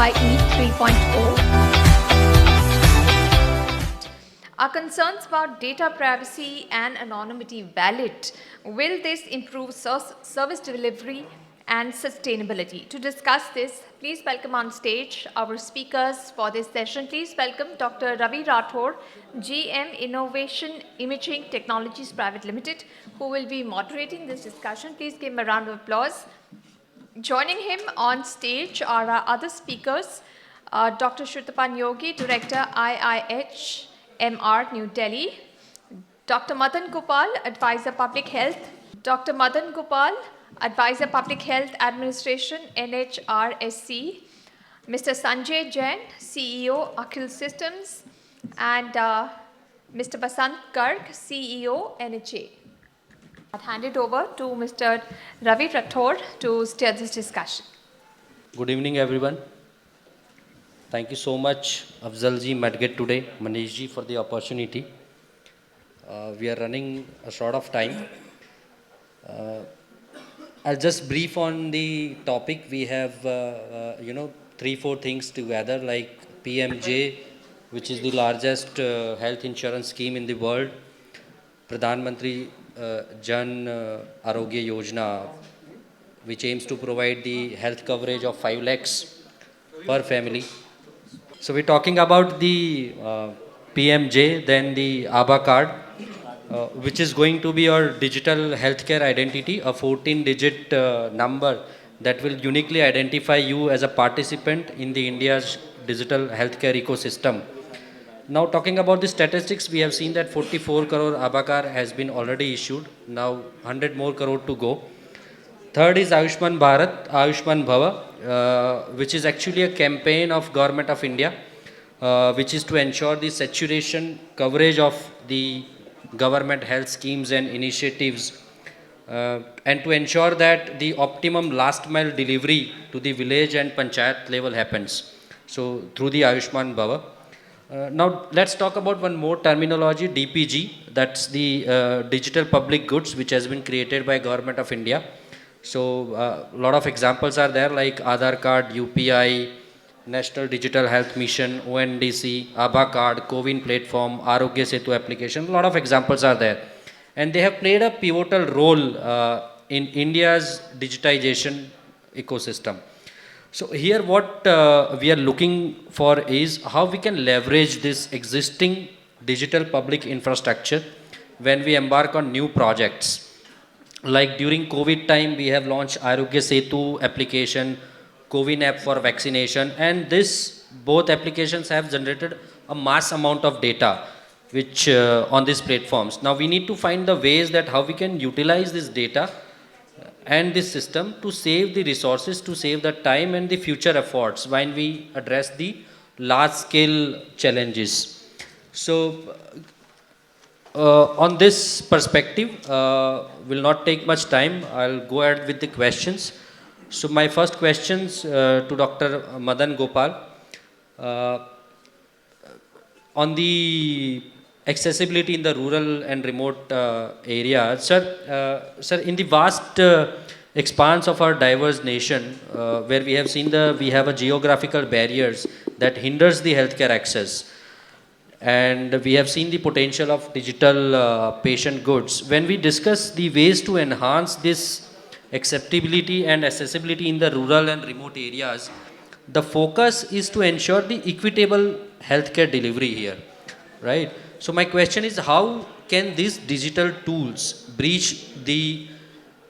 HPIE 3.0 are concerns about data privacy and anonymity valid? Will this improve service delivery and sustainability? To discuss this, please welcome on stage our speakers for this session. Please welcome Dr. Ravi Rathod, GM Innovation Imaging Technologies Private Limited, who will be moderating this discussion. Please give him a round of applause. Joining him on stage are our other speakers, Dr. Sutapa Neogi, Director, IIHMR, New Delhi; Dr. Madan Gopal, Advisor Public Health; Dr. Madan Gopal, Advisor Public Health Administration, NHRSC; Mr. Sanjay Jain, CEO, Akhil Systems; and Mr. Basant Garg, CEO, NHA. I'll hand it over to Mr. Ravi Rathod to steer this discussion. Good evening, everyone. Thank you so much, Afzalji, Medgate today, Manishji, for the opportunity. We are running a short of time. I'll just brief on the topic. We have, 3-4 things together, like PMJ, which is the largest health insurance scheme in the world, Pradhan Mantri Jan Arogya Yojana, which aims to provide the health coverage of 5 lakhs per family. So we're talking about the PMJ, then the ABHA card, which is going to be your digital healthcare identity, a 14-digit number that will uniquely identify you as a participant in the India's digital healthcare ecosystem. Now, talking about the statistics, we have seen that 44 crore ABHA card has been already issued. Now, 100 more crore to go. Third is Ayushman Bhav, which is actually a campaign of Government of India, which is to ensure the saturation coverage of the government health schemes and initiatives, and to ensure that the optimum last mile delivery to the village and panchayat level happens. So, through the Ayushman Bhav. Now, let's talk about one more terminology, DPG. That's the digital public goods, which has been created by Government of India. So, a lot of examples are there, like Aadhaar card, UPI, National Digital Health Mission, ONDC, ABHA card, CoWIN platform, Arogya Setu application. A lot of examples are there. And they have played a pivotal role in India's digitization ecosystem. So here what we are looking for is how we can leverage this existing digital public infrastructure when we embark on new projects. Like during COVID time, we have launched Arogya Setu application, CoWIN app for vaccination, and both applications have generated a mass amount of data which on these platforms. Now we need to find the ways that how we can utilize this data and this system to save the resources, to save the time and the future efforts when we address the large scale challenges. So on this perspective, will not take much time. I'll go ahead with the questions. So my first questions to Dr. Madan Gopal on the accessibility in the rural and remote areas. Sir, in the vast expanse of our diverse nation, where we have seen we have a geographical barriers that hinders the healthcare access, and we have seen the potential of digital patient goods. When we discuss the ways to enhance this acceptability and accessibility in the rural and remote areas, the focus is to ensure the equitable healthcare delivery here, right? So my question is, how can these digital tools breach the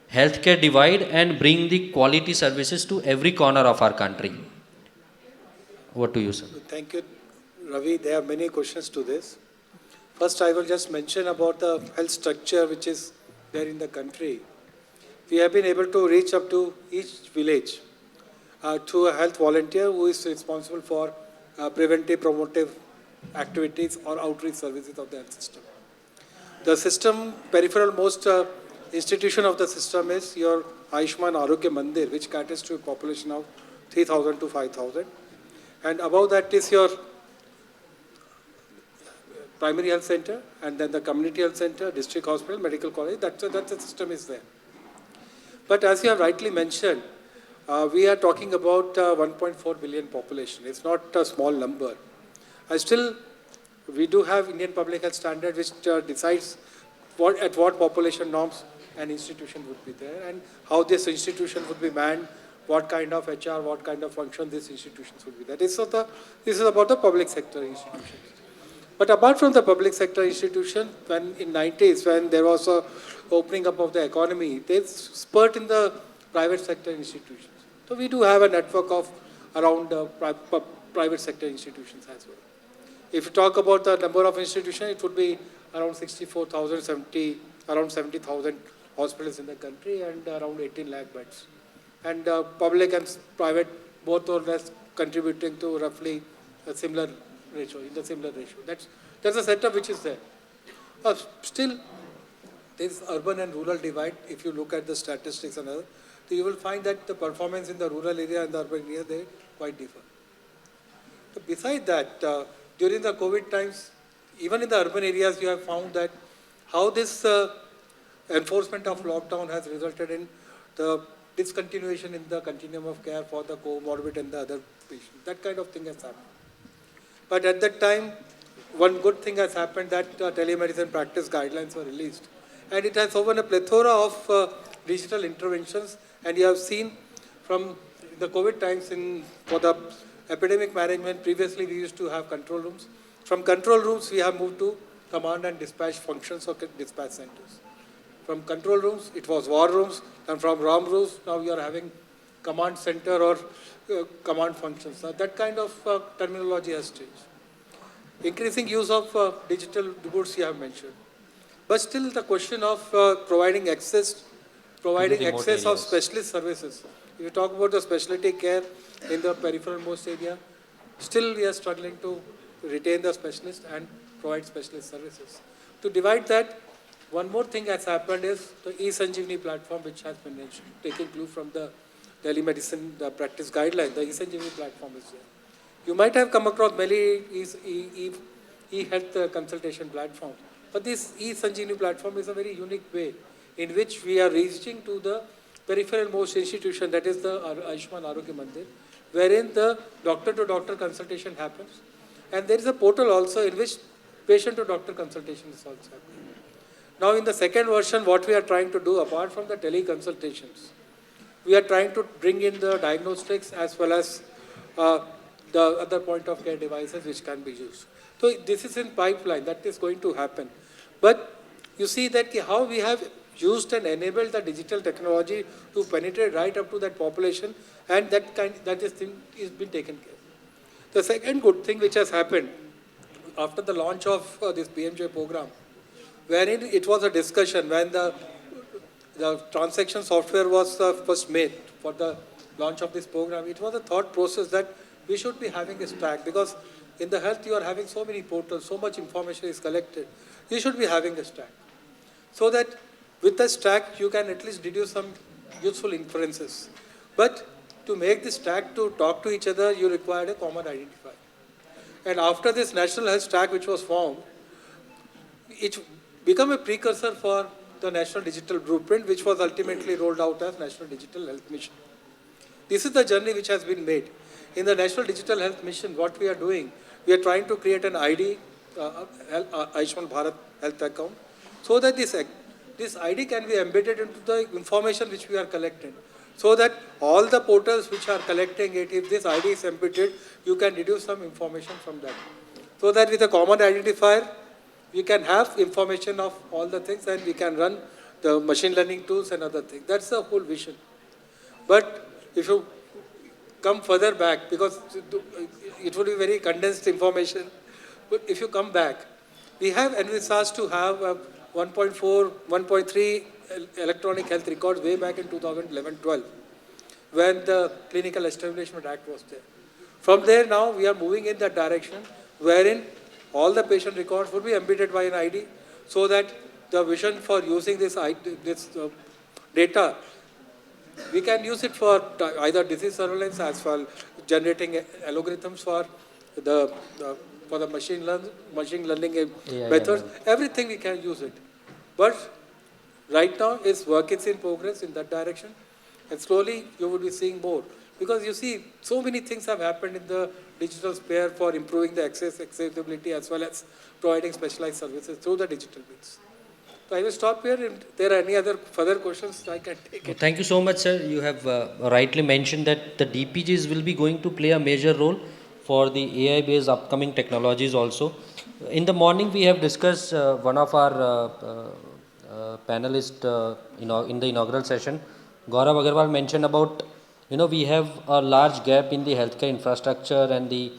healthcare divide and bring the quality services to every corner of our country? Over to you, sir. Thank you, Ravi. There are many questions to this. First, I will just mention about the health structure which is there in the country. We have been able to reach up to each village through a health volunteer who is responsible for preventive, promotive activities or outreach services of the health system. The system, peripheral most institution of the system is your Ayushman Arogya Mandir, which caters to a population of 3,000 to 5,000. And above that is your primary health center, and then the community health center, district hospital, medical college. That's the system is there. But as you have rightly mentioned, we are talking about 1.4 billion population. It's not a small number. We do have Indian Public Health Standard which decides at what population norms an institution would be there and how this institution would be manned, what kind of HR, what kind of function these institutions would be there. This is about the public sector institutions. But apart from the public sector institution, when in 90s, when there was a opening up of the economy, there's spurt in the private sector institutions. So we do have a network of around private sector institutions as well. If you talk about the number of institutions, it would be around 64,000, around 70,000 hospitals in the country and around 18 lakh beds. And public and private both or less contributing to roughly a similar ratio, in the similar ratio. That's a setup which is there. Still, this urban and rural divide, if you look at the statistics and other, so you will find that the performance in the rural area and the urban area, they quite differ. So besides that, during the COVID times, even in the urban areas, you have found that how this enforcement of lockdown has resulted in the discontinuation in the continuum of care for the comorbid and the other patients. That kind of thing has happened. But at that time, one good thing has happened that telemedicine practice guidelines were released. And it has opened a plethora of digital interventions. And you have seen from the COVID times for the epidemic management, previously we used to have control rooms. From control rooms, we have moved to command and dispatch functions or dispatch centers. From control rooms, it was war rooms. And from ROM rooms, now we are having command center or command functions. That kind of terminology has changed. Increasing use of digital goods you have mentioned. But still the question of providing access of specialist services. If you talk about the specialty care in the peripheral most area, still we are struggling to retain the specialist and provide specialist services. To divide that, one more thing has happened is the e-Sanjeevani platform, which has been taken clue from the telemedicine practice guideline. The e-Sanjeevani platform is there. You might have come across many e-health consultation platforms. But this e-Sanjeevani platform is a very unique way in which we are reaching to the peripheral most institution, that is the Ayushman Arogya Mandir, wherein the doctor-to-doctor consultation happens. And there is a portal also in which patient-to-doctor consultation is also happening. Now in the second version, what we are trying to do, apart from the teleconsultations, we are trying to bring in the diagnostics as well as the other point-of-care devices which can be used. So this is in pipeline, that is going to happen. But you see that how we have used and enabled the digital technology to penetrate right up to that population, and that thing is being taken care of. The second good thing which has happened after the launch of this PMJ program, wherein it was a discussion when the transaction software was first made for the launch of this program, it was a thought process that we should be having a stack, because in the health you are having so many portals, so much information is collected. You should be having a stack. So that with the stack you can at least deduce some useful inferences. But to make this stack to talk to each other, you required a common identifier. And after this National Health Stack which was formed, it became a precursor for the National Digital Blueprint, which was ultimately rolled out as National Digital Health Mission. This is the journey which has been made. In the National Digital Health Mission, what we are doing, we are trying to create an ID, Ayushman Bharat Health Account, so that this ID can be embedded into the information which we are collecting. So that all the portals which are collecting it, if this ID is embedded, you can deduce some information from that. So that with a common identifier, we can have information of all the things and we can run the machine learning tools and other things. That's the whole vision. But if you come further back, because it would be very condensed information, but if you come back, we have envisaged to have 1.3 electronic health records way back in 2011-12, when the Clinical Establishment Act was there. From there now, we are moving in that direction, wherein all the patient records would be embedded by an ID, so that the vision for using this data, we can use it for either disease surveillance as well, generating algorithms for the machine learning methods. Everything we can use it. But right now, work is in progress in that direction. And slowly you would be seeing more. Because you see, so many things have happened in the digital sphere for improving the accessibility as well as providing specialized services through the digital means. So I will stop here. If there are any other further questions, I can take it. Thank you so much, sir. You have rightly mentioned that the DPGs will be going to play a major role for the AI-based upcoming technologies also. In the morning, we have discussed one of our panelists in the inaugural session, Gaurav Agarwal mentioned about, we have a large gap in the healthcare infrastructure and the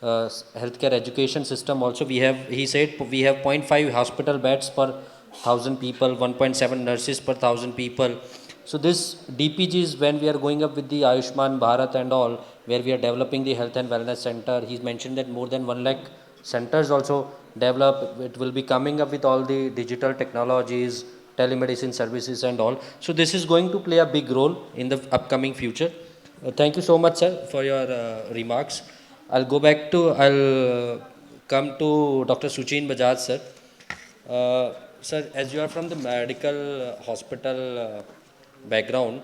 healthcare education system also. He said we have 0.5 hospital beds per 1,000 people, 1.7 nurses per 1,000 people. So this DPGs, when we are going up with the Ayushman Bharat and all, where we are developing the health and wellness center, he's mentioned that more than 1 lakh centers also develop. It will be coming up with all the digital technologies, telemedicine services and all. So this is going to play a big role in the upcoming future. Thank you so much, sir, for your remarks. I'll come to Dr. Shuchin Bajaj, sir. Sir, as you are from the medical hospital background,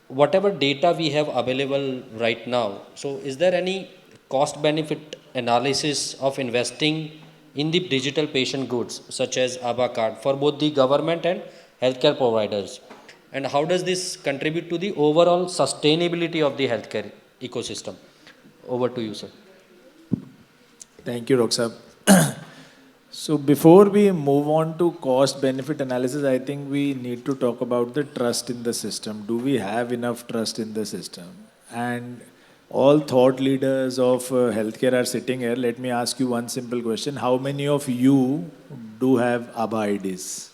whatever data we have available right now, so is there any cost benefit analysis of investing in the digital patient goods such as ABHA card for both the government and healthcare providers? And how does this contribute to the overall sustainability of the healthcare ecosystem? Over to you, sir. Thank you, Roksab. So before we move on to cost benefit analysis, I think we need to talk about the trust in the system. Do we have enough trust in the system? And all thought leaders of healthcare are sitting here. Let me ask you one simple question. How many of you do have ABHA IDs?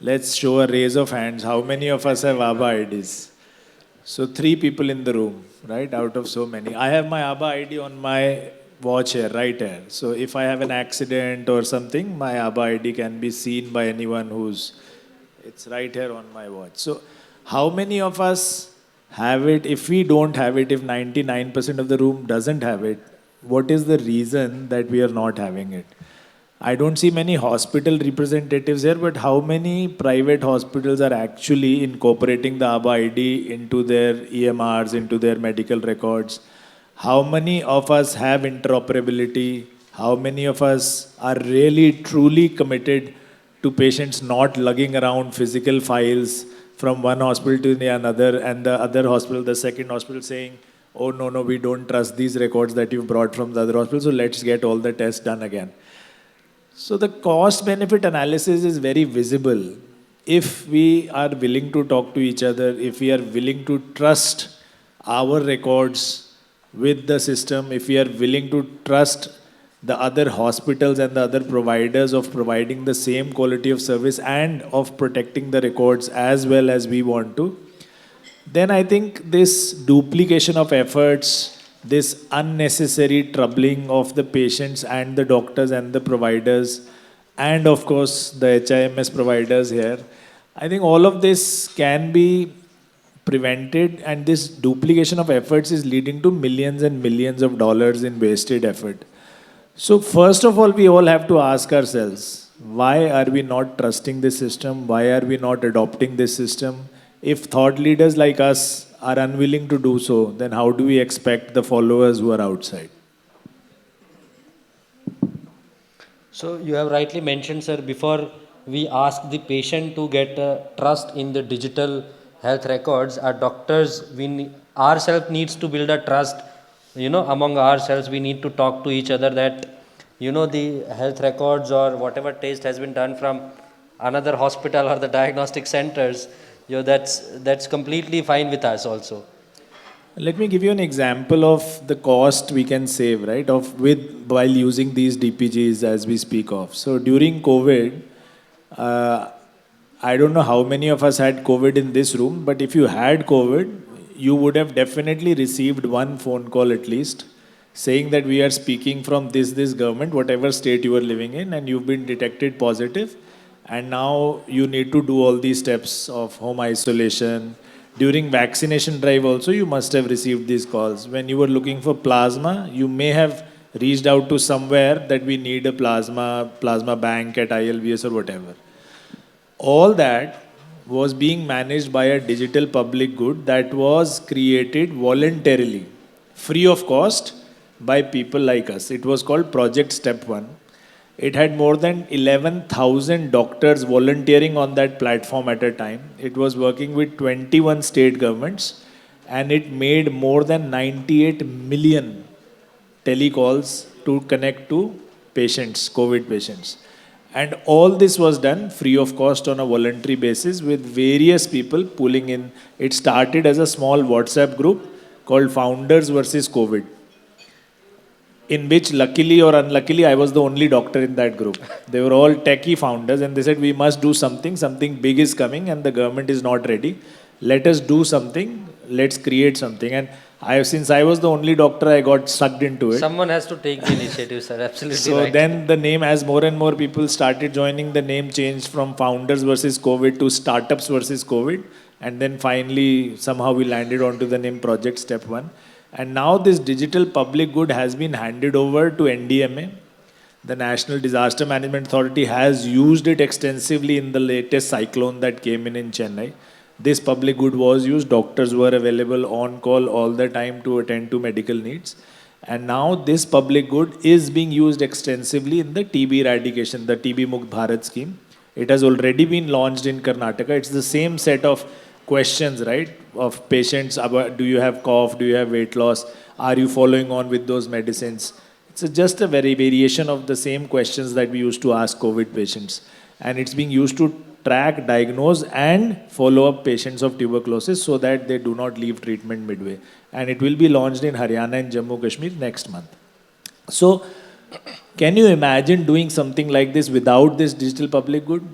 Let's show a raise of hands. How many of us have ABHA IDs? So 3 people in the room, right, out of so many. I have my ABHA ID on my watch here, right here. So if I have an accident or something, my ABHA ID can be seen by anyone it's right here on my watch. So how many of us have it? If we don't have it, if 99% of the room doesn't have it, what is the reason that we are not having it? I don't see many hospital representatives here, but how many private hospitals are actually incorporating the ABHA ID into their EMRs, into their medical records? How many of us have interoperability? How many of us are really truly committed to patients not lugging around physical files from one hospital to the another, and the other hospital, the second hospital saying, oh no, we don't trust these records that you've brought from the other hospital, so let's get all the tests done again. So the cost benefit analysis is very visible if we are willing to talk to each other, if we are willing to trust our records with the system, if we are willing to trust the other hospitals and the other providers of providing the same quality of service and of protecting the records as well as we want to, then I think this duplication of efforts, this unnecessary troubling of the patients and the doctors and the providers, and of course the HIMS providers here, I think all of this can be prevented, and this duplication of efforts is leading to millions and millions of dollars in wasted effort. So first of all, we all have to ask ourselves, why are we not trusting this system? Why are we not adopting this system? If thought leaders like us are unwilling to do so, then how do we expect the followers who are outside? So you have rightly mentioned, sir, before we ask the patient to get trust in the digital health records, our doctors, ourselves needs to build a trust, among ourselves. We need to talk to each other that, the health records or whatever test has been done from another hospital or the diagnostic centers, that's completely fine with us also. Let me give you an example of the cost we can save, right, while using these DPGs as we speak of. So during COVID, I don't know how many of us had COVID in this room, but if you had COVID, you would have definitely received one phone call at least saying that we are speaking from this government, whatever state you are living in, and you've been detected positive, and now you need to do all these steps of home isolation. During vaccination drive also, you must have received these calls. When you were looking for plasma, you may have reached out to somewhere that we need a plasma bank at ILVS or whatever. All that was being managed by a digital public good that was created voluntarily, free of cost by people like us. It was called Project Step 1. It had more than 11,000 doctors volunteering on that platform at a time. It was working with 21 state governments, and it made more than 98 million telecalls to connect to patients, COVID patients. And all this was done free of cost on a voluntary basis with various people pulling in. It started as a small WhatsApp group called Founders versus COVID, in which luckily or unluckily I was the only doctor in that group. They were all techie founders and they said we must do something big is coming and the government is not ready. Let us do something, let's create something. And since I was the only doctor, I got sucked into it. Someone has to take the initiative, sir. Absolutely So right. then the name, as more and more people started joining, the name changed from Founders versus COVID to Startups versus COVID. And then finally, somehow we landed onto the name Project Step 1. And now this digital public good has been handed over to NDMA. The National Disaster Management Authority has used it extensively in the latest cyclone that came in Chennai. This public good was used. Doctors were available on call all the time to attend to medical needs. And now this public good is being used extensively in the TB eradication, the TB Mukt Bharat scheme. It has already been launched in Karnataka. It's the same set of questions, right? Of patients, about, do you have cough, do you have weight loss, are you following on with those medicines? It's just a very variation of the same questions that we used to ask COVID patients. And it's being used to track, diagnose and follow up patients of tuberculosis so that they do not leave treatment midway. And it will be launched in Haryana and Jammu Kashmir next month. So, can you imagine doing something like this without this digital public good?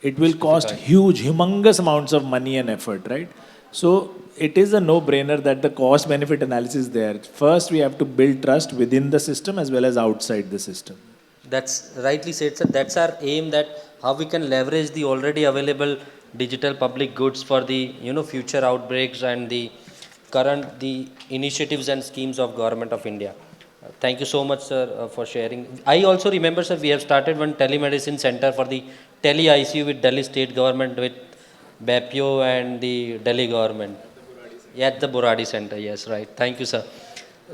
It will cost humongous amounts of money and effort, right? So, it is a no-brainer that the cost-benefit analysis is there. First, we have to build trust within the system as well as outside the system. That's rightly said, sir. That's our aim, that how we can leverage the already available digital public goods for the future outbreaks and the initiatives and schemes of Government of India. Thank you so much, sir, for sharing. I also remember, sir, we have started one telemedicine center for the tele-ICU with Delhi state government, with BAPIO and the Delhi government. Yeah, at the Buradi center, yes, right. Thank you, sir.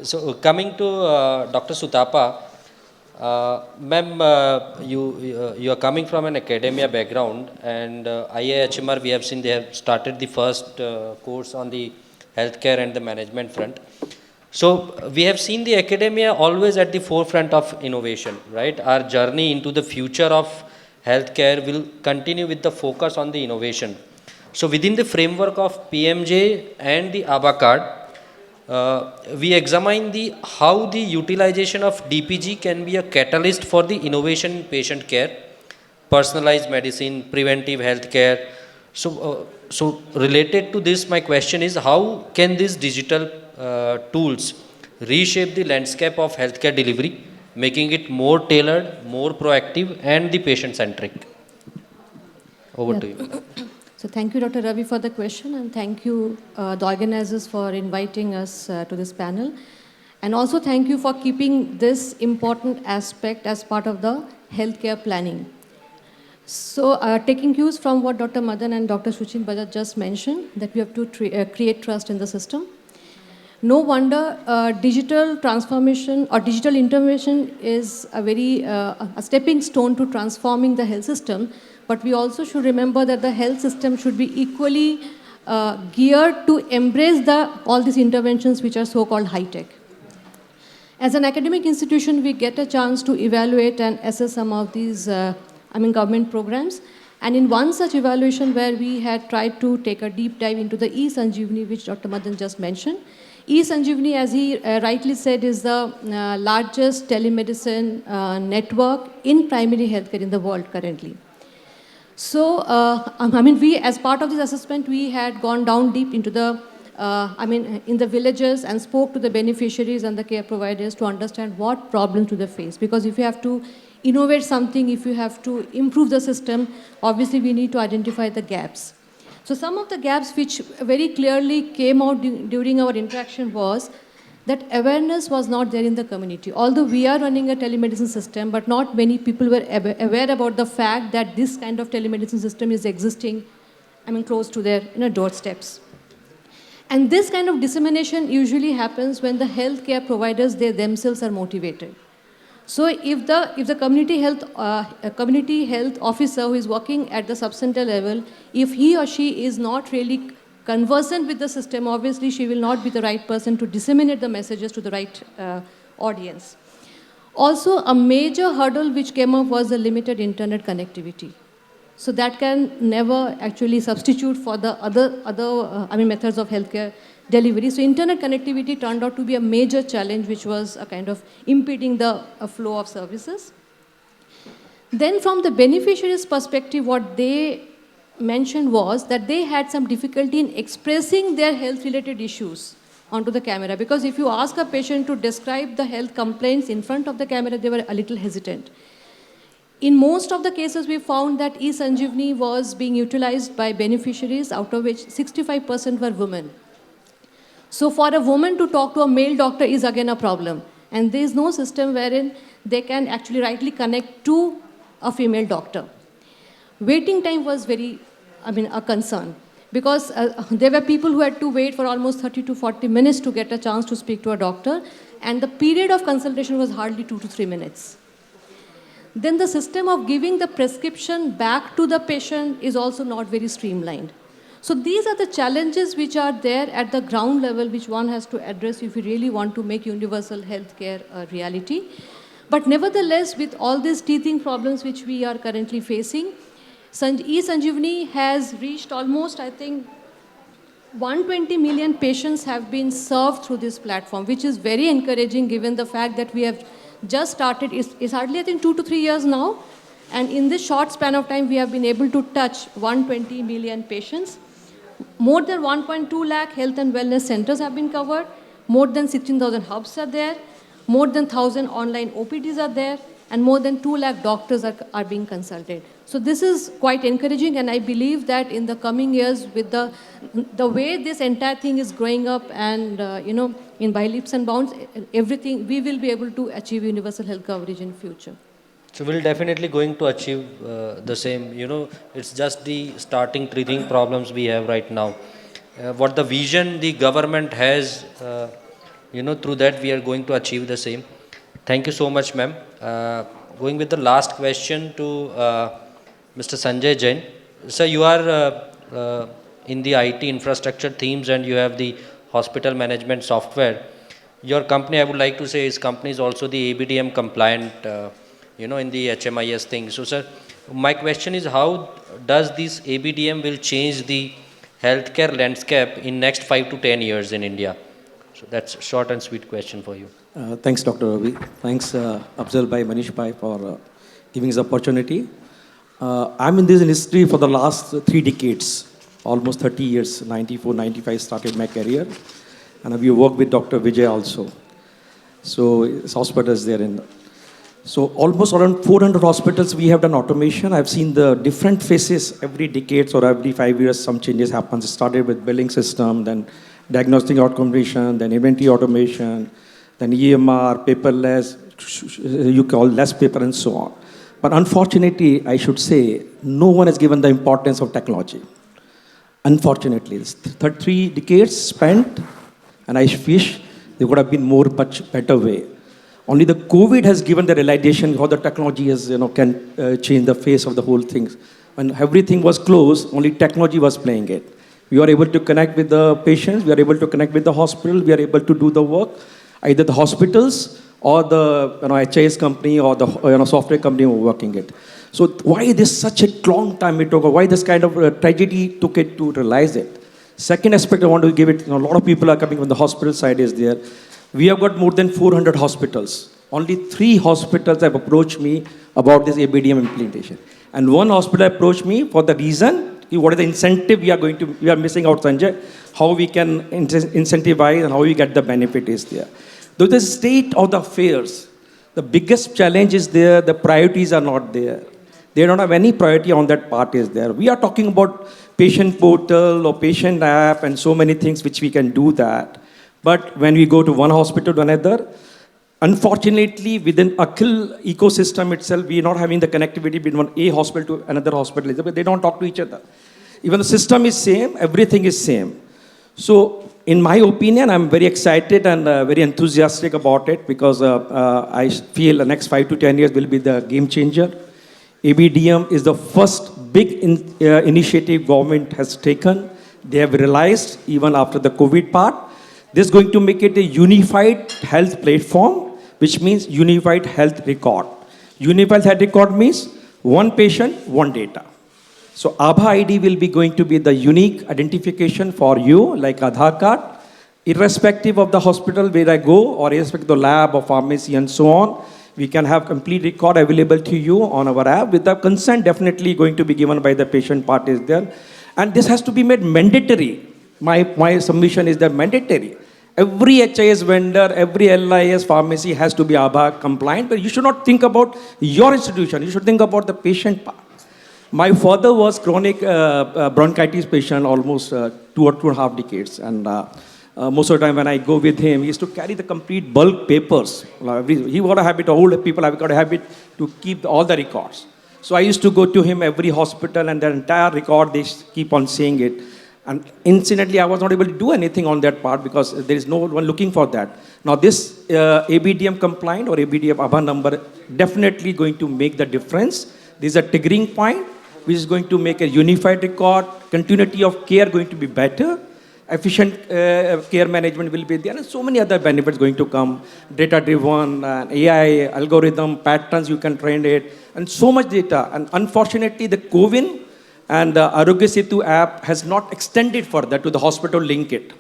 So, coming to Dr. Sutapa, ma'am, you are coming from an academia background, and IIHMR, we have seen they have started the first course on the healthcare and the management front. So we have seen the academia always at the forefront of innovation, right? Our journey into the future of healthcare will continue with the focus on the innovation. So within the framework of PMJ and the ABHA card, we examine how the utilization of DPG can be a catalyst for the innovation in patient care, personalized medicine, preventive health care. So related to this, my question is, how can these digital tools reshape the landscape of healthcare delivery, making it more tailored, more proactive, and the patient-centric? Over to you. So thank you, Dr. Ravi, for the question, and thank you, the organizers, for inviting us to this panel. And also thank you for keeping this important aspect as part of the healthcare planning. So taking cues from what Dr. Madan and Dr. Shuchin Bajaj just mentioned, that we have to create trust in the system. No wonder digital transformation or digital intervention is a stepping stone to transforming the health system. But we also should remember that the health system should be equally geared to embrace all these interventions which are so-called high-tech. As an academic institution, we get a chance to evaluate and assess some of these government programs. And in one such evaluation where we had tried to take a deep dive into the e-Sanjeevani, which Dr. Madan just mentioned, e-Sanjeevani, as he rightly said, is the largest telemedicine network in primary healthcare in the world currently. So, we, as part of this assessment, we had gone down deep into in the villages and spoke to the beneficiaries and the care providers to understand what problems do they face. Because if you have to innovate something, if you have to improve the system, obviously we need to identify the gaps. So some of the gaps which very clearly came out during our interaction was that awareness was not there in the community. Although we are running a telemedicine system, but not many people were aware about the fact that this kind of telemedicine system is existing close to their doorsteps. And this kind of dissemination usually happens when the healthcare providers, they themselves are motivated. So if the community health officer who is working at the sub-center level, if he or she is not really conversant with the system, obviously she will not be the right person to disseminate the messages to the right audience. Also, a major hurdle which came up was the limited internet connectivity. So that can never actually substitute for the other methods of healthcare delivery. So internet connectivity turned out to be a major challenge, which was a kind of impeding the flow of services. Then from the beneficiaries' perspective, what they mentioned was that they had some difficulty in expressing their health-related issues onto the camera. Because if you ask a patient to describe the health complaints in front of the camera, they were a little hesitant. In most of the cases, we found that e-Sanjeevani was being utilized by beneficiaries, out of which 65% were women. So for a woman to talk to a male doctor is again a problem. And there is no system wherein they can actually rightly connect to a female doctor. Waiting time was a concern. Because there were people who had to wait for almost 30 to 40 minutes to get a chance to speak to a doctor. And the period of consultation was hardly 2 to 3 minutes. Then the system of giving the prescription back to the patient is also not very streamlined. So these are the challenges which are there at the ground level, which one has to address if you really want to make universal healthcare a reality. But nevertheless, with all these teething problems which we are currently facing, e-Sanjeevani has reached almost, I think, 120 million patients have been served through this platform, which is very encouraging given the fact that we have just started. It's hardly, I think, 2 to 3 years now. And in this short span of time, we have been able to touch 120 million patients. More than 1.2 lakh health and wellness centers have been covered. More than 16,000 hubs are there. More than 1,000 online OPDs are there. And more than 2 lakh doctors are being consulted. So this is quite encouraging, and I believe that in the coming years, with the way this entire thing is growing up and, in by leaps and bounds, everything, we will be able to achieve universal health coverage in future. So we're definitely going to achieve the same. It's just the starting teething problems we have right now. What the vision the government has, through that we are going to achieve the same. Thank you so much, ma'am. Going with the last question to Mr. Sanjay Jain. Sir, you are in the IT infrastructure themes and you have the hospital management software. Your company, I would like to say, is company is also the ABDM compliant, in the HMIS thing. So, sir, my question is, how does this ABDM will change the healthcare landscape in next 5 to 10 years in India? So that's a short and sweet question for you. Thanks, Dr. Ravi. Thanks, Afzal Bhai, Manish Bhai, for giving us the opportunity. I'm in this industry for the last 3 decades, almost 30 years, 94, 95 started my career. And we work with Dr. Vijay also. So his hospitals there. So almost around 400 hospitals we have done automation. I've seen the different phases every decade or every 5 years some changes happen. It started with billing system, then diagnostic automation, then inventory automation, then EMR, paperless, you call less paper and so on. But unfortunately, I should say, no one has given the importance of technology. Unfortunately, it's 3 decades spent, and I wish there would have been much better way. Only the COVID has given the realization how the technology is, can change the face of the whole thing. When everything was closed, only technology was playing it. We are able to connect with the patients, we are able to connect with the hospital, we are able to do the work, either the hospitals or the HIS company or the software company who are working it. So why this such a long time it took, or why this kind of tragedy took it to realize it? Second aspect I want to give it, a lot of people are coming from the hospital side is there. We have got more than 400 hospitals. Only 3 hospitals have approached me about this ABDM implementation. And 1 hospital approached me for the reason, what is the incentive we are missing out, Sanjay, how we can incentivize and how we get the benefit is there. Though the state of the affairs, the biggest challenge is there, the priorities are not there. They don't have any priority on that part is there. We are talking about patient portal or patient app and so many things which we can do that. But when we go to one hospital to another, unfortunately within Akhil ecosystem itself, we are not having the connectivity between A hospital to another hospital. They don't talk to each other. Even the system is same, everything is same. So, in my opinion, I'm very excited and very enthusiastic about it because I feel the next 5 to 10 years will be the game changer. ABDM is the first big initiative government has taken. They have realized, even after the COVID part, this is going to make it a unified health platform, which means unified health record. Unified health record means one patient, one data. So ABHA ID will be going to be the unique identification for you, like Aadhaar card, irrespective of the hospital where I go, or irrespective of the lab or pharmacy and so on. We can have complete record available to you on our app with the consent definitely going to be given by the patient parties there. And this has to be made mandatory. My submission is that mandatory. Every HIS vendor, every LIS pharmacy has to be ABHA compliant, but you should not think about your institution. You should think about the patient part. My father was chronic bronchitis patient almost 2.5 decades. And most of the time when I go with him, he used to carry the complete bulk papers. He got a habit, old people have got a habit to keep all the records. So I used to go to him every hospital and the entire record, they keep on saying it. And incidentally, I was not able to do anything on that part because there is no one looking for that. Now this ABDM compliant or ABDM ABHA number definitely going to make the difference. This is a triggering point, which is going to make a unified record, continuity of care going to be better, efficient care management will be there, and so many other benefits going to come, data-driven, AI, algorithm, patterns you can train it, and so much data. And unfortunately, the CoWIN and the Arogya Setu app has not extended further to the hospital link it,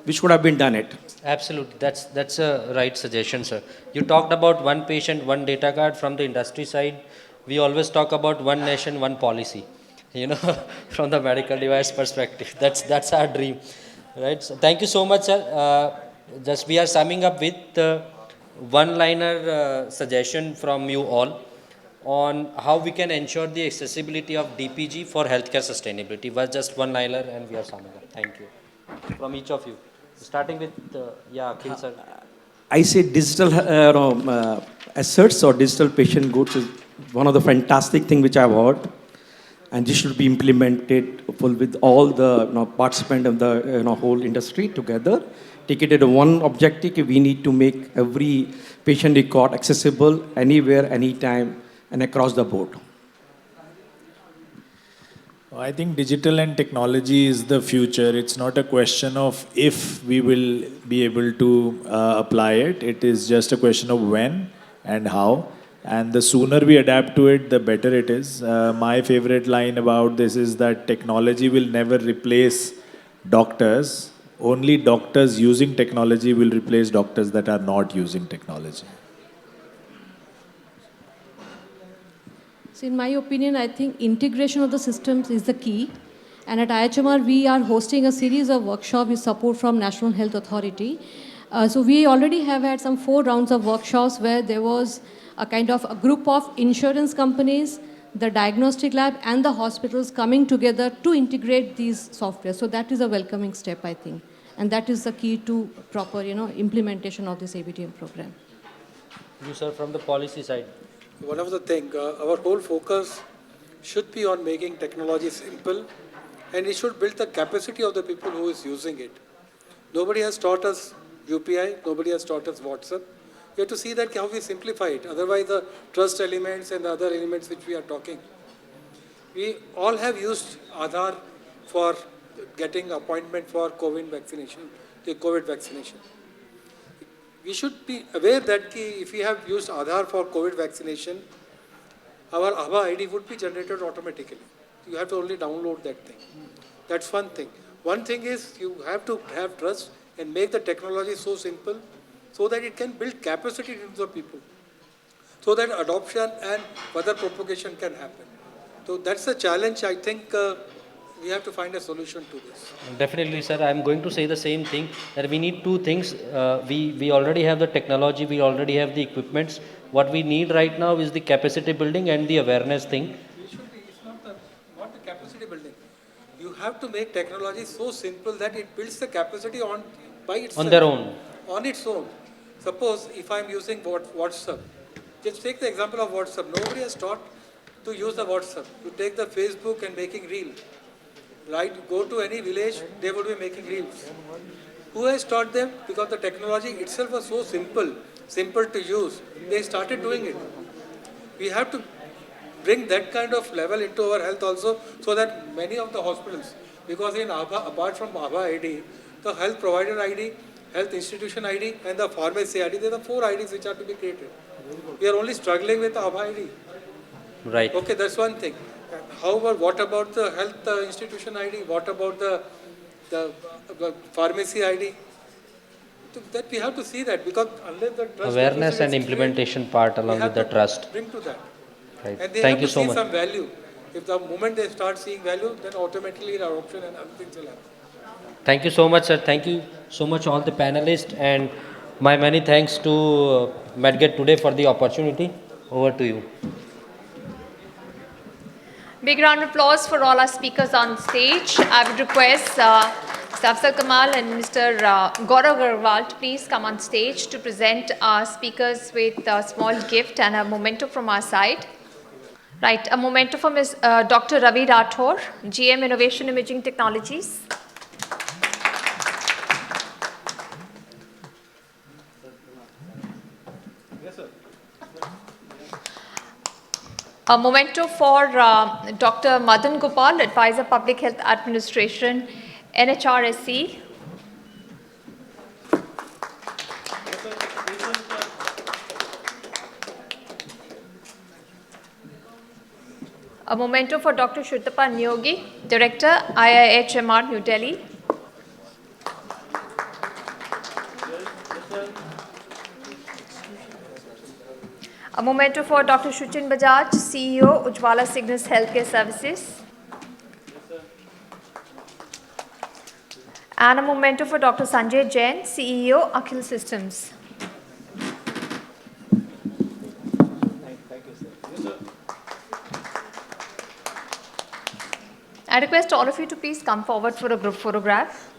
which would have been done it. Absolutely, that's a right suggestion, sir. You talked about one patient, one data card. From the industry side, we always talk about one nation, one policy, from the medical device perspective. That's our dream, right? So thank you so much, sir. Just we are summing up with one-liner suggestion from you all on how we can ensure the accessibility of DPG for healthcare sustainability. Was just one-liner and we are summing up. Thank you. From each of you. Starting with, Akhil, sir. I say digital assets or digital patient goods is one of the fantastic things which I've heard, and this should be implemented with all the participants of the whole industry together. Take it as one objective. We need to make every patient record accessible anywhere, anytime, and across the board. I think digital and technology is the future. It's not a question of if we will be able to apply it. It is just a question of when and how. And the sooner we adapt to it, the better it is. My favorite line about this is that technology will never replace doctors. Only doctors using technology will replace doctors that are not using technology. So in my opinion, I think integration of the systems is the key. And at IIHMR, we are hosting a series of workshops with support from National Health Authority. So we already have had some 4 rounds of workshops where there was a kind of a group of insurance companies, the diagnostic lab, and the hospitals coming together to integrate these software. So that is a welcoming step, I think. And that is the key to proper, implementation of this ABDM program. You, sir, from the policy side. One of the things, our whole focus should be on making technology simple, and it should build the capacity of the people who is using it. Nobody has taught us UPI, nobody has taught us WhatsApp. We have to see that how we simplify it. Otherwise, the trust elements and the other elements which we are talking. We all have used Aadhaar for getting appointment for COVID vaccination, the COVID vaccination. We should be aware that if we have used Aadhaar for COVID vaccination, our ABHA ID would be generated automatically. You have to only download that thing. That's one thing. One thing is you have to have trust and make the technology so simple so that it can build capacity into the people, so that adoption and further propagation can happen. So that's the challenge. I think we have to find a solution to this. Definitely, sir. I'm going to say the same thing, that we need 2 things. We already have the technology, we already have the equipments. What we need right now is the capacity building and the awareness thing. It's not the capacity building. You have to make technology so simple that it builds the capacity by itself. On their own. On its own. Suppose if I'm using WhatsApp, just take the example of WhatsApp. Nobody has taught to use the WhatsApp. You take the Facebook and making reel. go to any village, they would be making reels. Who has taught them? Because the technology itself was so simple to use. They started doing it. We have to bring that kind of level into our health also, so that many of the hospitals, because in ABHA, apart from ABHA ID, the health provider ID, health institution ID and the pharmacy ID, there are 4 IDs which are to be created. We are only struggling with the ABHA ID. Right. Okay, that's one thing. However, what about the health institution ID? What about the pharmacy ID? That we have to see that, because unless the trust Awareness deficit and is implementation created, part we along have with the to trust. bring to that. Right. And they Thank have you to so see much. some value. If the moment they start seeing value, then automatically adoption and other things will happen. Thank you so much, sir. Thank you so much, all the panelists, and my many thanks to Medgate today for the opportunity. Over to you. Big round of applause for all our speakers on stage. I would request Mr. Afzal Kamal and Mr. Gaurav Agarwal to please come on stage to present our speakers with a small gift and a memento from our side. Right, a memento from Dr. Ravi Rathod, GM Innovation Imaging Technologies. A memento for Dr. Madan Gopal, Advisor Public Health Administration, NHRSC. A memento for Dr. Sutapa Neogi, Director, IIHMR, New Delhi. A memento for Dr. Shuchin Bajaj, CEO, Ujala Cygnus Healthcare Services. And a memento for Dr. Sanjay Jain, CEO, Akhil Systems. I request all of you to please come forward for a group photograph.